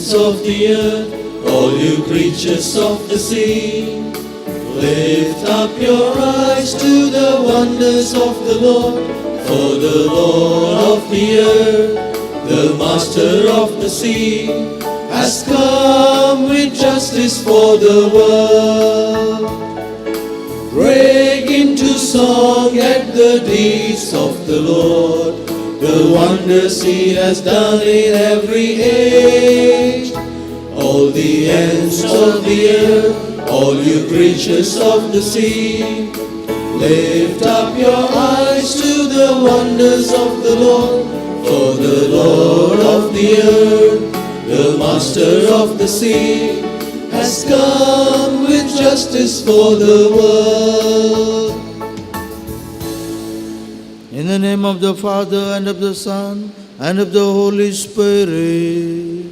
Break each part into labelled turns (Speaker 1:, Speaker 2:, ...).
Speaker 1: ends of the earth, all you creatures of the sea. Lift up your eyes to the wonders of the Lord, for the Lord of the earth, the Master of the sea, has come with justice for the world. Break into song at the deeds of the Lord, the wonders He has done in every age. All the ends of the earth, all you creatures of the sea, lift up your eyes to the wonders of the Lord, for the Lord of the earth, the Master of the sea, has come with justice for the world.
Speaker 2: In the name of the Father, and of the Son, and of the Holy Spirit.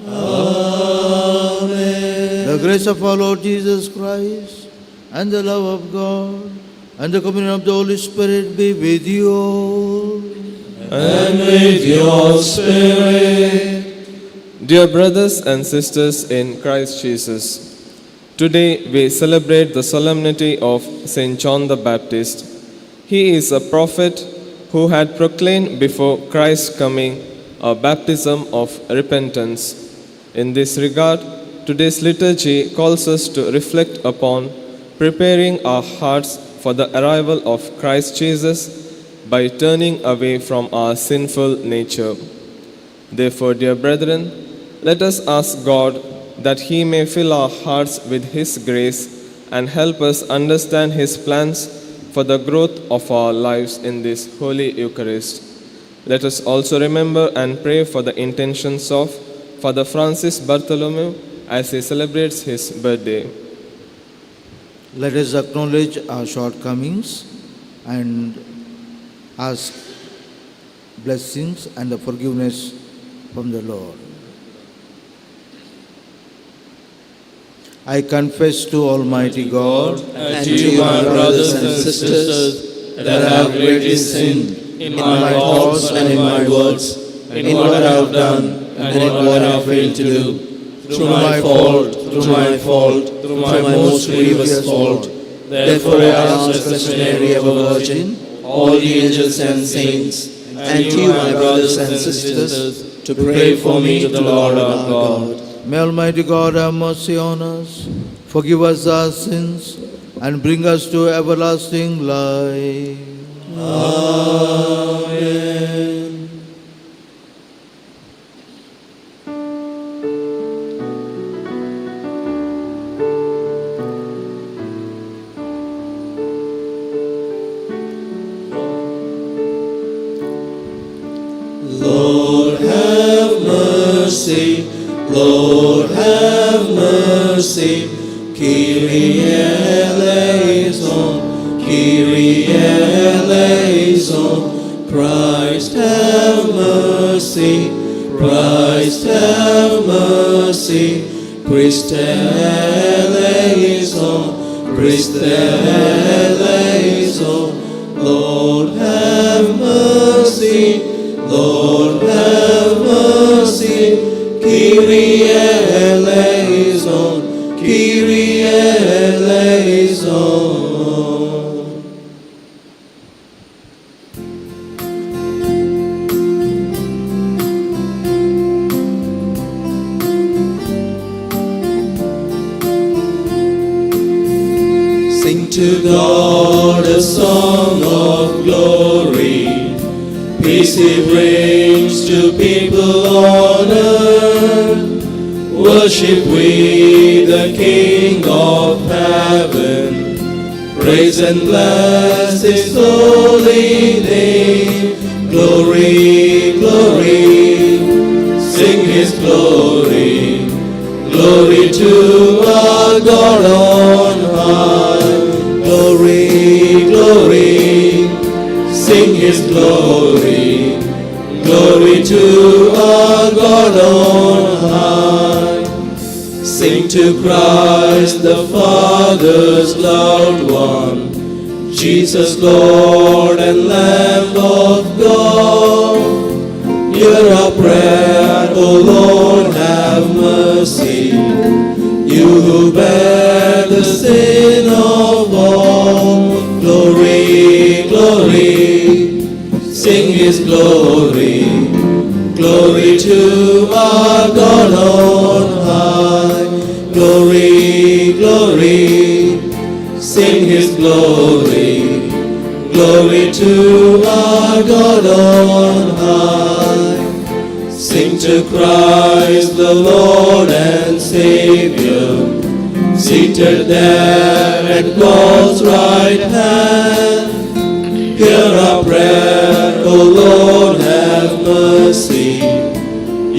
Speaker 1: Amen.
Speaker 2: The grace of our Lord Jesus Christ, and the love of God, and the communion of the Holy Spirit be with you all.
Speaker 1: And with your spirit.
Speaker 3: Dear brothers and sisters in Christ Jesus, today we celebrate the solemnity of St. John the Baptist. He is a prophet who had proclaimed before Christ's coming a baptism of repentance. In this regard, today's liturgy calls us to reflect upon preparing our hearts for the arrival of Christ Jesus by turning away from our sinful nature. Therefore, dear brethren, let us ask God that He may fill our hearts with His grace and help us understand His plans for the growth of our lives in this Holy Eucharist. Let us also remember and pray for the intentions of Father Francis Bartholomew as he celebrates his birthday.
Speaker 2: Let us acknowledge our shortcomings and ask blessings and the forgiveness from the Lord. I confess to Almighty God
Speaker 1: And to you, my brothers and sisters, that I have greatly sinned in my thoughts and in my words, in what I have done and in what I have failed to do. Through my fault, through my most grievous fault. Therefore I ask the Blessed Mary, ever Virgin, all the angels and saints, and you, my brothers and sisters, to pray for me to the Lord our God.
Speaker 2: May Almighty God have mercy on us, forgive us our sins, and bring us to everlasting life.
Speaker 1: Amen. Lord have mercy, Lord have mercy, Kyrie eleison, Kyrie eleison, Christ have mercy, Christ have mercy, Christ eleison, Christ eleison, Lord have mercy, Lord have mercy, Kyrie eleison, Kyrie eleison. Sing to God a song of glory, peace He brings to people on earth. Worship we the King of heaven, praise and bless His holy name. Glory, glory, sing His glory, glory to our God on high. Glory, glory, sing His glory, glory to our God on high. Sing to Christ the Father's loved one, Jesus Lord and Lamb of God. Hear our prayer, O Lord, have mercy. You who bear the sin of all, glory, glory, sing His glory. Glory to our God on high. Glory, glory, sing His glory. Glory to our God on high. Sing to Christ the Lord and Savior, seated there at God's right hand. Hear our prayer, O Lord, have mercy.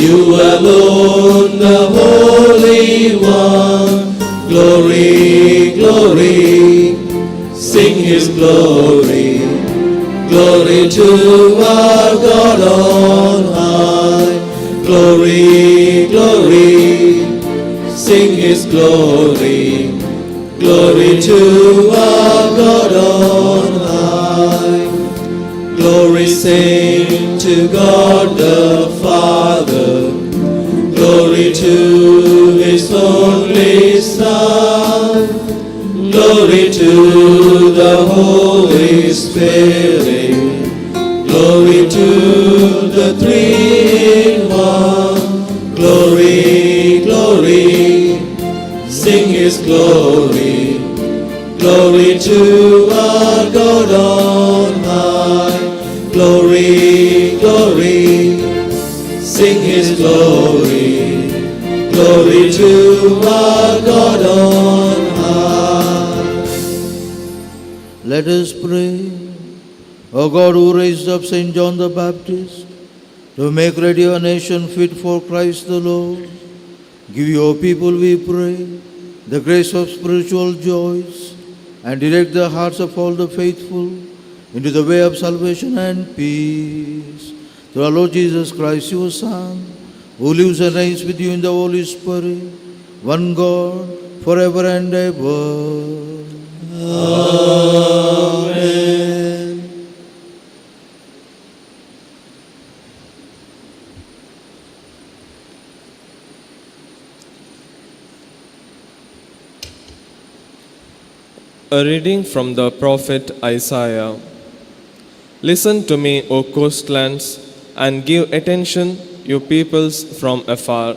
Speaker 1: You alone, the Holy One. Glory, glory, sing His glory. Glory to our God on high. Glory, glory, sing His glory. Glory to our God on high. Glory sing to God the Father. Glory to His only Son. Glory to the Holy Spirit. Glory to the Three-in-One. Glory, glory, sing His glory. Glory to our God on high. Glory, glory, sing His glory. Glory to our God on high.
Speaker 2: Let us pray. O God, who raised up St. John the Baptist to make ready a nation fit for Christ the Lord, give your people, we pray, the grace of spiritual joys, and direct the hearts of all the faithful into the way of salvation and peace. Through our Lord Jesus Christ, your Son, who lives and reigns with you in the Holy Spirit, one God, forever and ever.
Speaker 1: Amen.
Speaker 3: A reading from the prophet Isaiah. Listen to me, O coastlands, and give attention, you peoples from afar.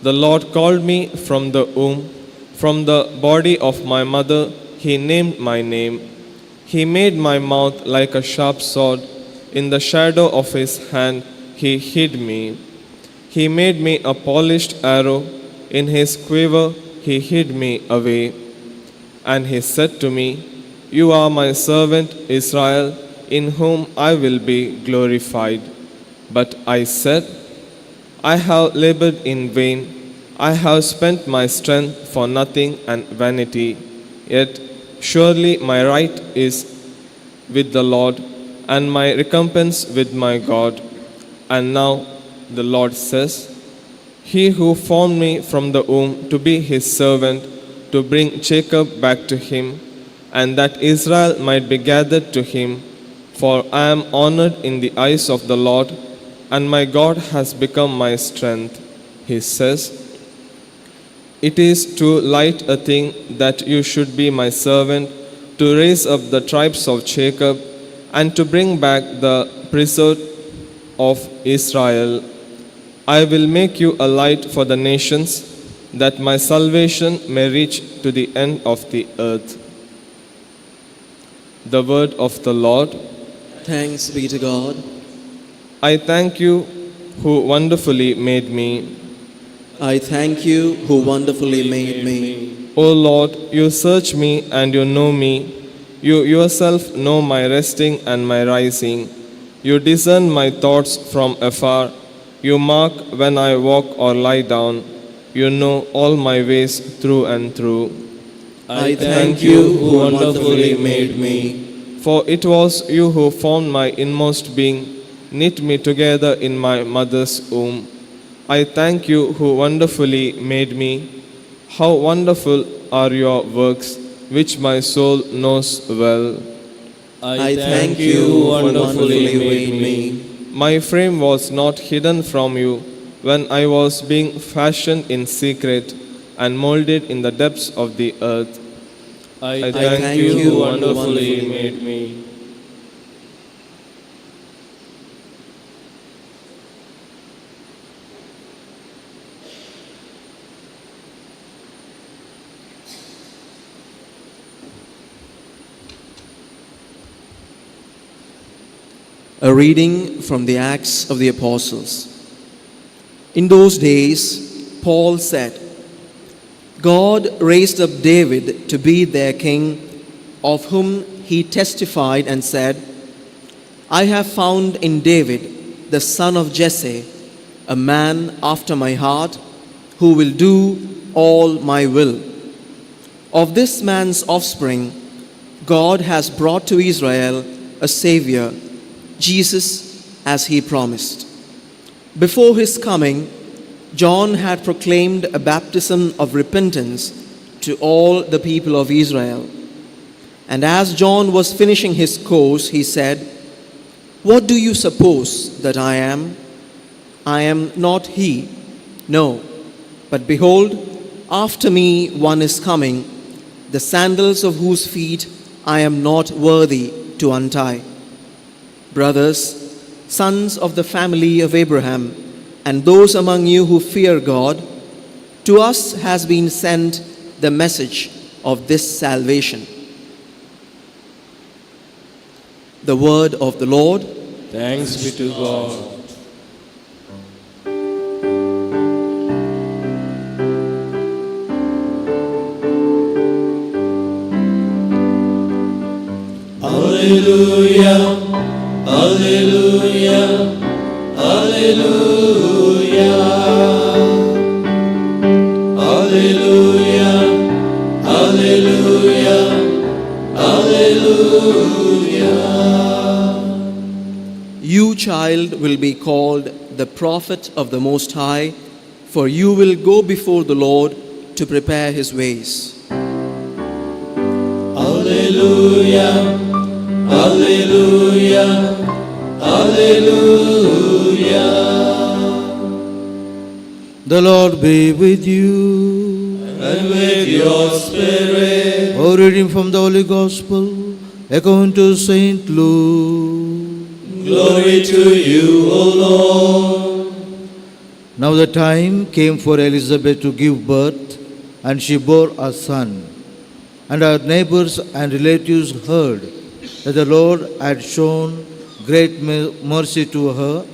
Speaker 3: The Lord called me from the womb, from the body of my mother, He named my name. He made my mouth like a sharp sword. In the shadow of His hand, He hid me. He made me a polished arrow. In His quiver, He hid me away. And He said to me, You are my servant Israel, in whom I will be glorified. But I said, I have labored in vain. I have spent my strength for nothing and vanity. Yet surely my right is with the Lord, and my recompense with my God. And now the Lord says, He who formed me from the womb to be His servant, to bring Jacob back to Him, and that Israel might be gathered to Him. For I am honored in the eyes of the Lord, and my God has become my strength. He says, It is too light a thing that you should be my servant, to raise up the tribes of Jacob, and to bring back the preserved of Israel. I will make you a light for the nations, that my salvation may reach to the end of the earth. The word of the Lord.
Speaker 1: Thanks be to God.
Speaker 3: I thank you who wonderfully made me.
Speaker 1: I thank you who wonderfully made me.
Speaker 3: O Lord, you search me and you know me. You yourself know my resting and my rising. You discern my thoughts from afar. You mark when I walk or lie down. You know all my ways through and through.
Speaker 1: I thank you who wonderfully made me.
Speaker 3: For it was you who formed my inmost being, knit me together in my mother's womb. I thank you who wonderfully made me. How wonderful are your works, which my soul knows well.
Speaker 1: I thank you who wonderfully made me.
Speaker 3: My frame was not hidden from you when I was being fashioned in secret and molded in the depths of the earth. I thank you who wonderfully made me.
Speaker 4: A reading from the Acts of the Apostles. In those days, Paul said, God raised up David to be their king, of whom he testified and said, I have found in David, the son of Jesse, a man after my heart, who will do all my will. Of this man's offspring, God has brought to Israel a Savior, Jesus, as he promised. Before his coming, John had proclaimed a baptism of repentance to all the people of Israel. And as John was finishing his course, he said, What do you suppose that I am? I am not he. No, but behold, after me one is coming, the sandals of whose feet I am not worthy to untie. Brothers, sons of the family of Abraham, and those among you who fear God, to us has been sent the message of this salvation. The word of the Lord.
Speaker 3: Thanks be to God.
Speaker 1: Alleluia, Alleluia, Alleluia, Alleluia, Alleluia, Alleluia.
Speaker 4: You, child, will be called the prophet of the Most High, for you will go before the Lord to prepare his ways.
Speaker 1: Alleluia, Alleluia, Alleluia.
Speaker 2: The Lord be with you.
Speaker 1: And with your spirit.
Speaker 2: A reading from the Holy Gospel according to Saint Luke.
Speaker 1: Glory to you, O Lord.
Speaker 2: Now the time came for Elizabeth to give birth, and she bore a son. And her neighbors and relatives heard that the Lord had shown great mercy to her,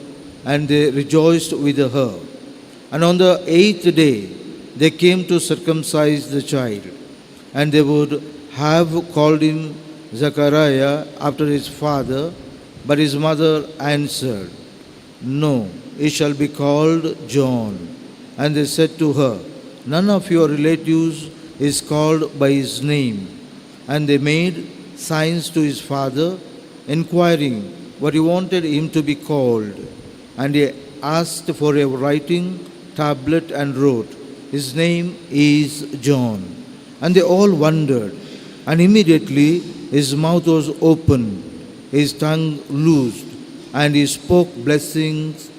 Speaker 2: and they rejoiced with her. And on the 8th day they came to circumcise the child, and they would have called him Zechariah after his father, but his mother answered, No, he shall be called John. And they said to her, None of your relatives is called by his name. And they made signs to his father, inquiring what he wanted him to be called. And he asked for a writing tablet and wrote, His name is John. And they all wondered. And immediately his mouth was opened, his tongue loosed, and he spoke blessings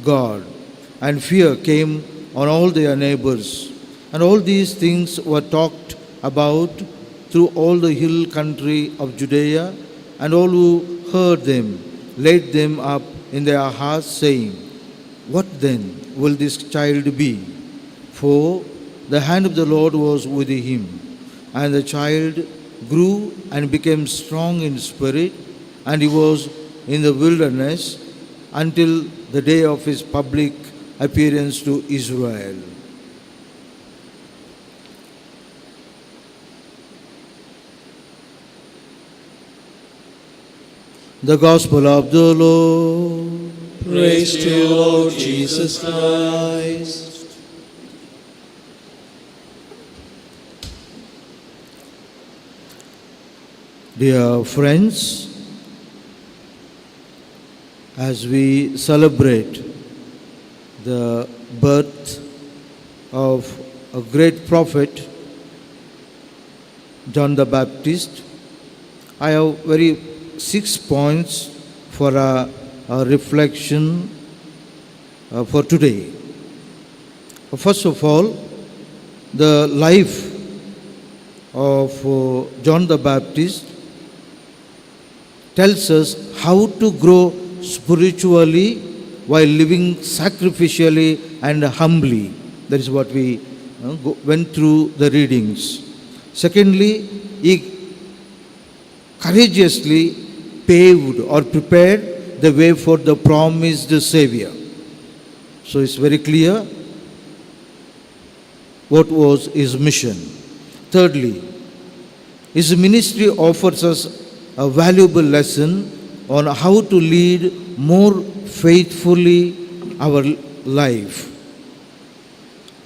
Speaker 2: God. And fear came on all their neighbors. And all these things were talked about through all the hill country of Judea, and all who heard them laid them up in their hearts, saying, What then will this child be? For the hand of the Lord was with him. And the child grew and became strong in spirit, and he was in the wilderness until the day of his public appearance to Israel. The Gospel of the Lord.
Speaker 1: Praise to you, Lord Jesus Christ.
Speaker 2: Dear friends, as we celebrate the birth of a great prophet, John the Baptist, I have 6 points for a reflection for today. First of all, the life of John the Baptist tells us how to grow spiritually while living sacrificially and humbly. That is what we went through the readings. Secondly, he courageously paved or prepared the way for the promised Savior. So it's very clear what was his mission. Thirdly, his ministry offers us a valuable lesson on how to lead more faithfully our life.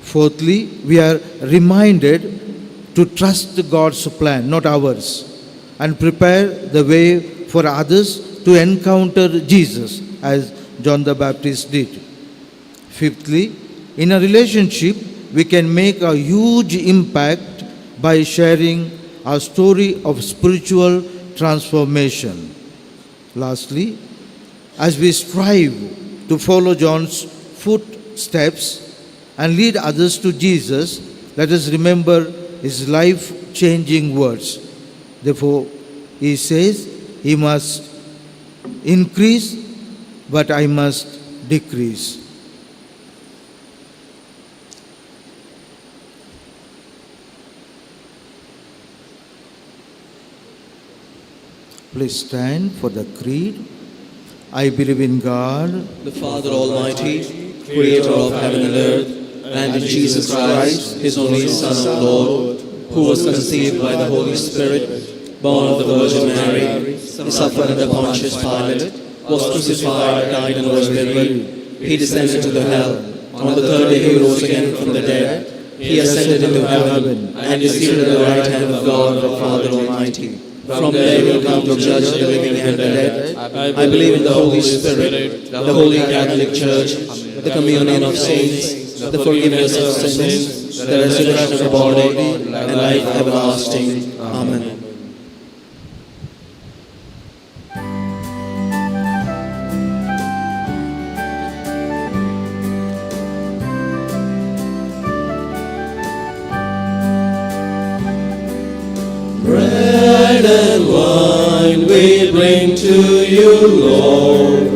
Speaker 2: Fourthly, we are reminded to trust God's plan, not ours, and prepare the way for others to encounter Jesus, as John the Baptist did. Fifthly, in a relationship, we can make a huge impact by sharing our story of spiritual transformation. Lastly, as we strive to follow John's footsteps and lead others to Jesus, let us remember his life-changing words. Therefore, he says, he must increase, but I must decrease. Please stand for the creed. I believe in God,
Speaker 1: the Father Almighty, creator of heaven and earth, and in Jesus Christ, his only Son, our Lord, who was conceived by the Holy Spirit, born of the Virgin Mary, suffered under Pontius Pilate, was crucified, died, and was buried. He descended to the hell. On the third day he rose again from the dead. He ascended into heaven, and is seated at the right hand of God, the Father Almighty. From there he will come to judge the living and the dead. I believe in the Holy Spirit, the Holy Catholic Church, the communion of saints, the forgiveness of sins, the resurrection of the body, and life everlasting. Amen. Bread and wine we bring to you, Lord,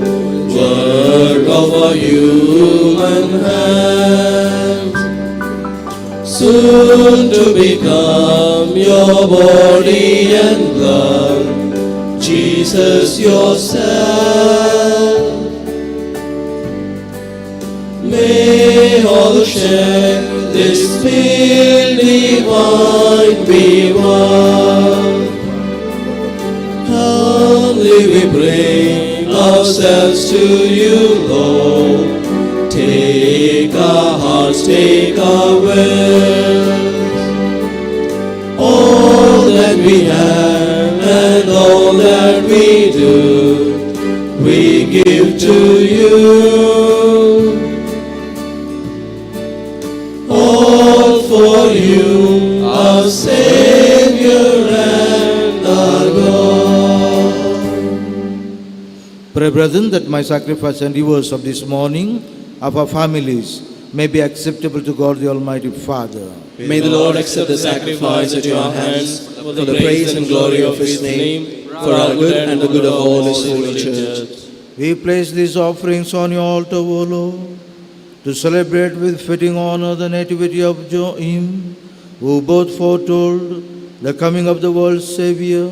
Speaker 1: work of a human hand, soon to become your body and blood, Jesus yourself. May all who share this meal divine be one. Humbly we bring ourselves to you, Lord. Take our hearts, take our wills, all that we have and all that we do, we give to you. All for you, our Savior and our God.
Speaker 2: Pray, brethren, that my sacrifice and rivers of this morning of our families may be acceptable to God the Almighty Father.
Speaker 1: May the Lord accept the sacrifice at your hands for the praise and glory of His name, for our good and the good of all His holy church.
Speaker 2: We place these offerings on your altar, O Lord, to celebrate with fitting honor the nativity of Him who both foretold the coming of the world's Savior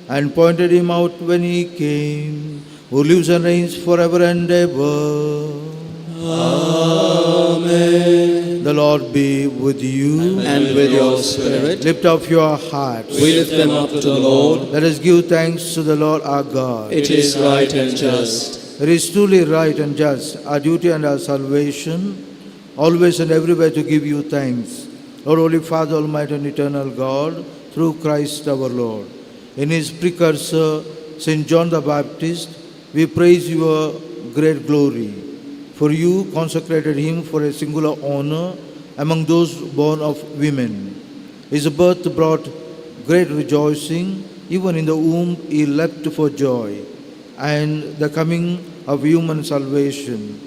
Speaker 2: and pointed him out when he came, who lives and reigns forever and ever.
Speaker 1: Amen.
Speaker 2: The Lord be with you.
Speaker 1: And with your spirit.
Speaker 2: Lift up your hearts.
Speaker 1: We lift them up to the Lord.
Speaker 2: Let us give thanks to the Lord our God.
Speaker 1: It is right and just.
Speaker 2: It is truly right and just, our duty and our salvation, always and everywhere to give you thanks, Lord, Holy Father, Almighty and Eternal God, through Christ our Lord. In his precursor, St. John the Baptist, we praise your great glory. For you consecrated him for a singular honor among those born of women. His birth brought great rejoicing, even in the womb he leapt for joy, and the coming of human salvation.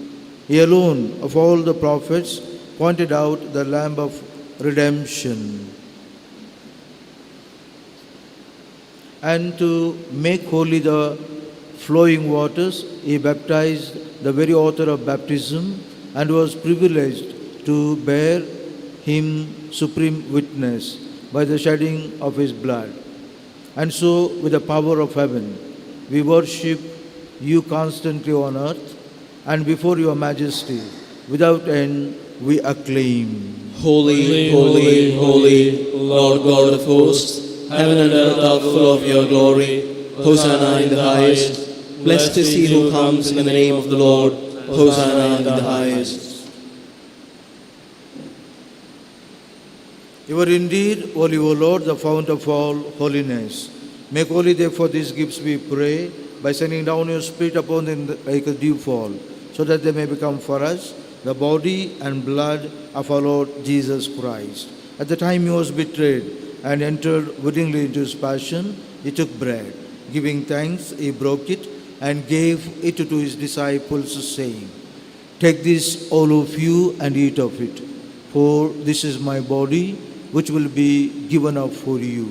Speaker 2: He alone of all the prophets pointed out the Lamb of redemption. And to make holy the flowing waters, he baptized the very author of baptism and was privileged to bear him supreme witness by the shedding of his blood. And so, with the power of heaven, we worship you constantly on earth, and before your majesty, without end, we acclaim.
Speaker 1: Holy, holy, holy, Lord God of hosts, heaven and earth are full of your glory. Hosanna in the highest. Blessed is he who comes in the name of the Lord. Hosanna in the highest.
Speaker 2: You are indeed holy, O Lord, the fount of all holiness. Make holy, therefore, these gifts, we pray, by sending down your Spirit upon them like a dewfall, so that they may become for us the body and blood of our Lord Jesus Christ. At the time he was betrayed and entered willingly into his passion, he took bread. Giving thanks, he broke it and gave it to his disciples, saying, "Take this, all of you, and eat of it, for this is my body, which will be given up for you."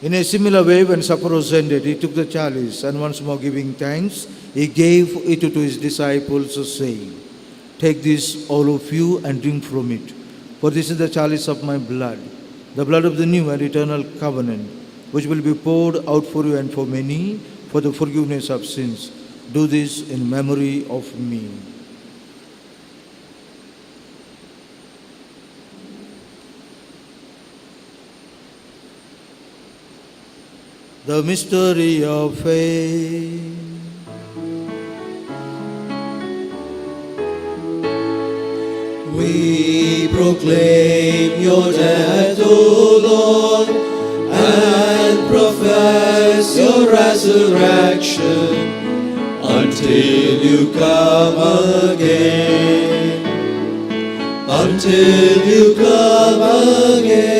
Speaker 2: In a similar way, when supper was ended, he took the chalice, and once more giving thanks, he gave it to his disciples, saying, "Take this, all of you, and drink from it, for this is the chalice of my blood, the blood of the new and eternal covenant, which will be poured out for you and for many for the forgiveness of sins. Do this in memory of me." The mystery of faith.
Speaker 1: We proclaim your death, O Lord, and profess your resurrection until you come again. Until you come again.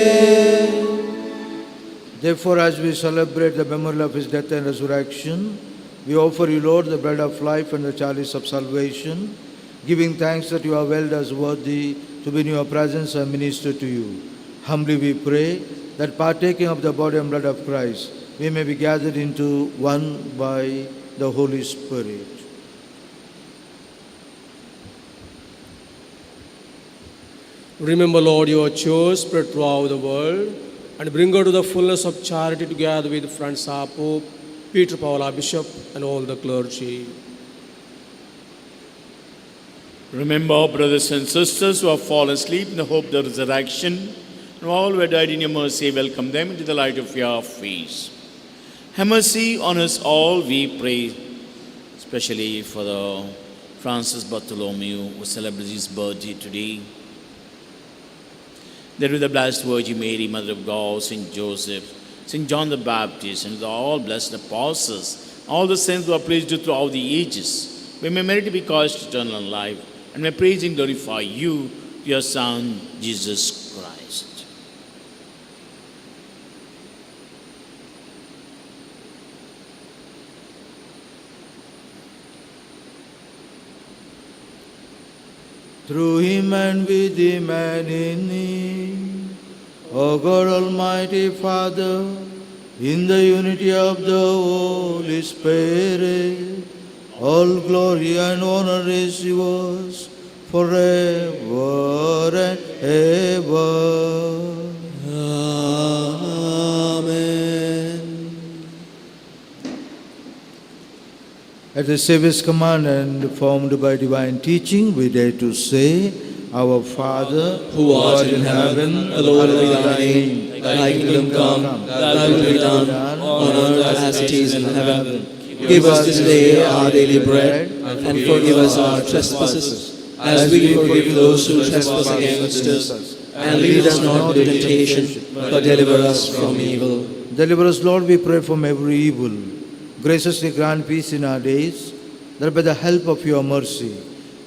Speaker 2: Therefore, as we celebrate the memorial of his death and resurrection, we offer you, Lord, the bread of life and the chalice of salvation, giving thanks that you are held as worthy to be in your presence and minister to you. Humbly we pray that partaking of the body and blood of Christ, we may be gathered into one by the Holy Spirit.
Speaker 5: Remember, Lord, your church spread throughout the world, and bring her to the fullness of charity together with Francis Pope, Peter Paula Bishop, and all the clergy.
Speaker 6: Remember, brothers and sisters who have fallen asleep in the hope of the resurrection, and all who have died in your mercy, welcome them into the light of your face. Have mercy on us all, we pray, especially for the Francis Bartholomew, who celebrates his birthday today. That with the Blessed Virgin Mary, Mother of God, Saint Joseph, Saint John the Baptist, and with all blessed apostles, all the saints who are praised you throughout the ages, we may merit to be called to eternal life, and may praise and glorify you, your Son, Jesus Christ.
Speaker 2: Through him and with him and in him, O God Almighty Father, in the unity of the Holy Spirit, all glory and honor is yours forever and ever.
Speaker 1: Amen.
Speaker 2: At the Saviour's command and formed by divine teaching, we dare to say, Our Father,
Speaker 1: Who art in heaven, hallowed be thy name. Thy kingdom come, thy will be done, on earth as it is in heaven. Give us this day our daily bread, and forgive us our trespasses, as we forgive those who trespass against us. And lead us not into temptation, but deliver us from evil.
Speaker 2: Deliver us, Lord, we pray, from every evil. Graciously grant peace in our days, that by the help of your mercy,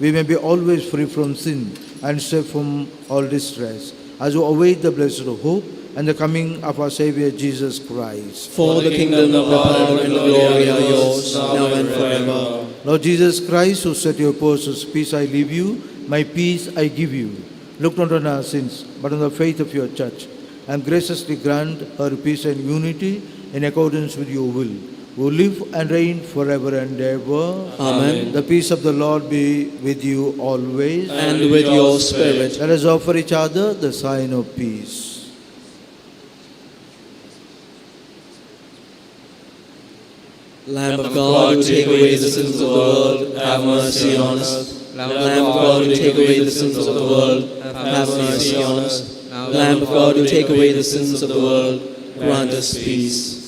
Speaker 2: we may be always free from sin and safe from all distress, as we await the blessed hope and the coming of our Savior Jesus Christ.
Speaker 4: For the kingdom, the power, and the glory are yours, now and forever.
Speaker 2: Lord Jesus Christ, who said to your apostles, peace I leave you, my peace I give you. Look not on our sins, but on the faith of your church, and graciously grant her peace and unity in accordance with your will, who live and reign forever and ever.
Speaker 4: Amen.
Speaker 2: The peace of the Lord be with you always.
Speaker 4: And with your spirit.
Speaker 2: Let us offer each other the sign of peace.
Speaker 4: Lamb of God, who take away the sins of the world, have mercy on us. Lamb of God, who take away the sins of the world, have mercy on us. Lamb of God, who take away the sins of the world, grant us peace.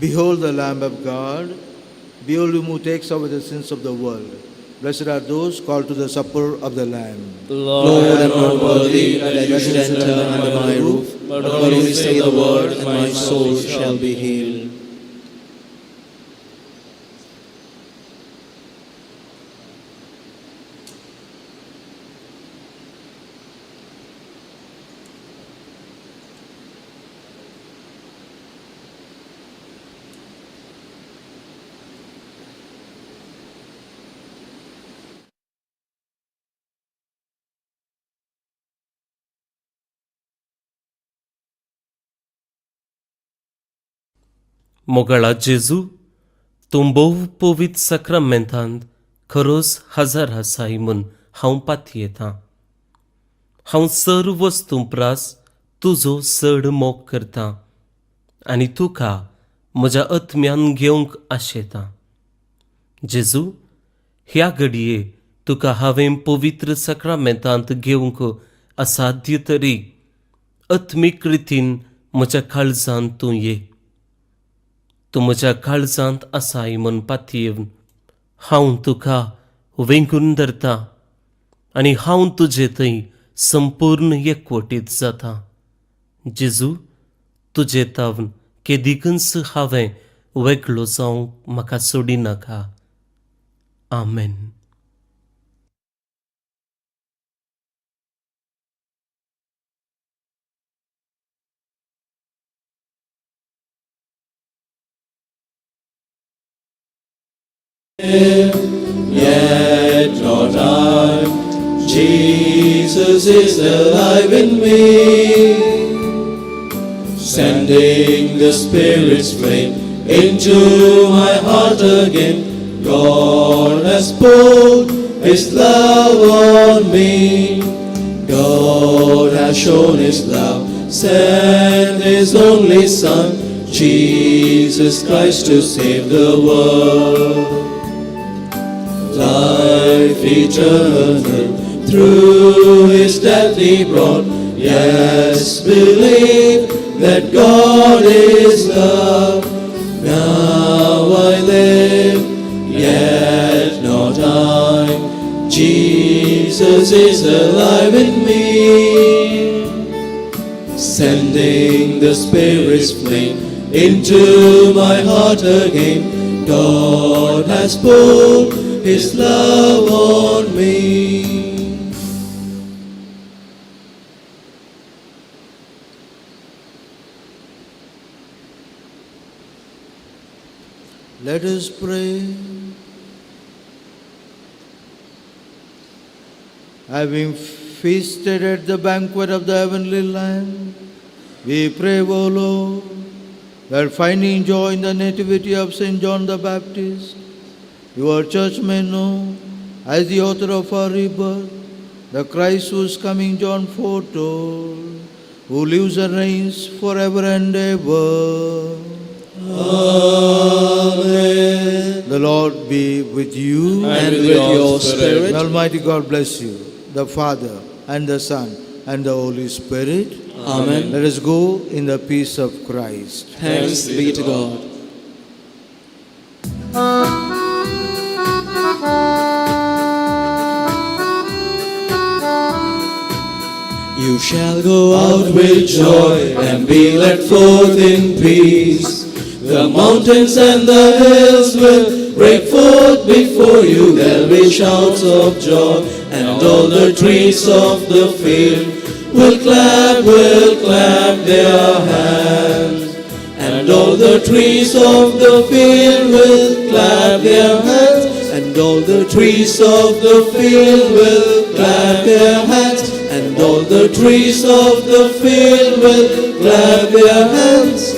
Speaker 2: Behold the Lamb of God. Behold him who takes away the sins of the world. Blessed are those called to the supper of the Lamb.
Speaker 4: Lord, I am not worthy that you should enter under my roof, but only say the word, and my soul shall be healed.
Speaker 7: मोगळा जेजू तूं भोव पवित्र सक्रमेंतांत खरोच हजर आसाय म्हूण हांव पातयेतां. हांव सर्व वस्तू प्रास तुजो चड मोग करतां आनी तुका म्हज्या आत्म्यान घेवंक आशेतां. जेजू, ह्या घडये तुका हांवें पवित्र सक्रमेंतांत घेवंक असाध्य तरी आत्मीक रितीन म्हज्या काळजांत तूं ये. तूं म्हज्या काळजांत आसाय म्हूण पातयेवन हांव तुका वेंगून धरतां आनी हांव तुजे थंय संपूर्ण एकवटीत जातां. जेजू, तुजे तावन केदीकच हांवें वेगळो जावंक म्हाका सोडिनाका. आमेन.
Speaker 1: Yet not I, Jesus is alive in me, sending the Spirit's flame into my heart again. God has poured His love on me. God has shown His love, sent His only Son, Jesus Christ, to save the world. Life eternal through His death He brought. Yes, believe that God is love. Now I live, yet not I. Jesus is alive in me, sending the Spirit's flame into my heart again. God has poured His love on me.
Speaker 2: Let us pray. Having feasted at the banquet of the heavenly Lamb, we pray, O Lord, that finding joy in the nativity of St. John the Baptist, your church may know, as the author of our rebirth, the Christ whose coming John foretold, who lives and reigns forever and ever.
Speaker 1: Amen.
Speaker 2: The Lord be with you.
Speaker 4: And with your spirit.
Speaker 2: May Almighty God bless you, the Father, and the Son, and the Holy Spirit.
Speaker 4: Amen.
Speaker 2: Let us go in the peace of Christ.
Speaker 4: Thanks be to God. You
Speaker 1: shall go out with joy and be led forth in peace. The mountains and the hills will break forth before you. There'll be shouts of joy, and all the trees of the field will clap their hands. And all the trees of the field will clap their hands. And all the trees of the field will clap their hands. And all the trees of the field will clap their hands.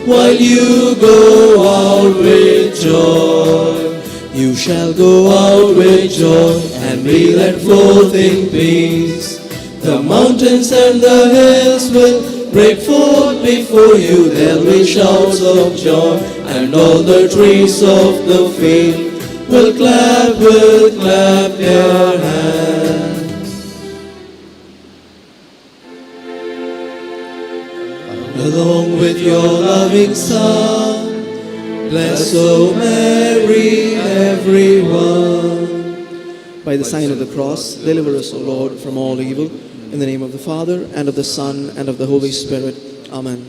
Speaker 1: While you go out with joy, you shall go out with joy and be led forth in peace. The mountains and the hills will break forth before you. There'll be shouts of joy, and all the trees of the field will clap their hands. Along with your loving Son, bless, O Mary, everyone.
Speaker 4: By the sign of the cross, deliver us, O Lord, from all evil. In the name of the Father, and of the Son, and of the Holy Spirit. Amen.